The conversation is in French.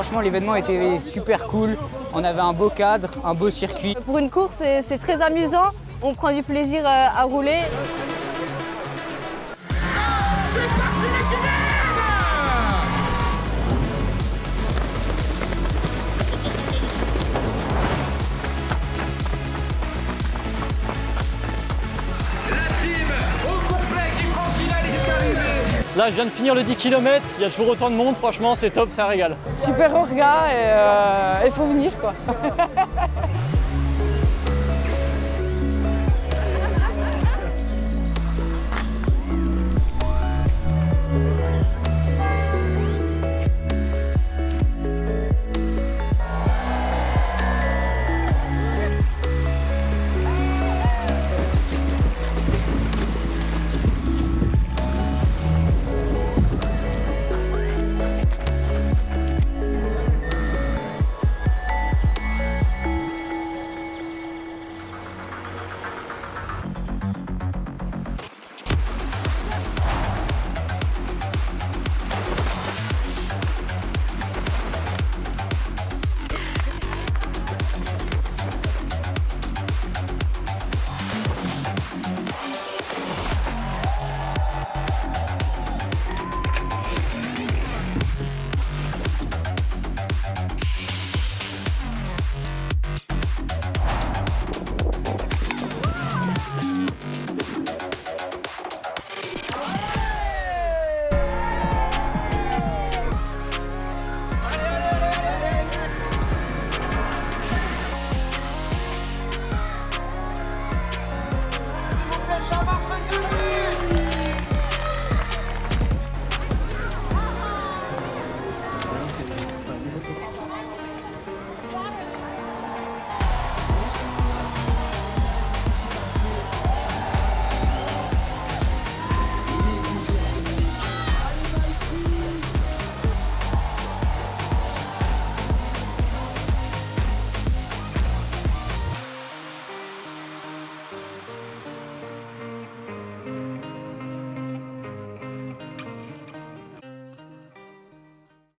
Franchement, l'événement était super cool. On avait un beau cadre, un beau circuit. Pour une course, c'est très amusant. On prend du plaisir à rouler. Là, je viens de finir le 10 km, il y a toujours autant de monde, franchement, c'est top, ça régale. Super orga et il faut venir quoi.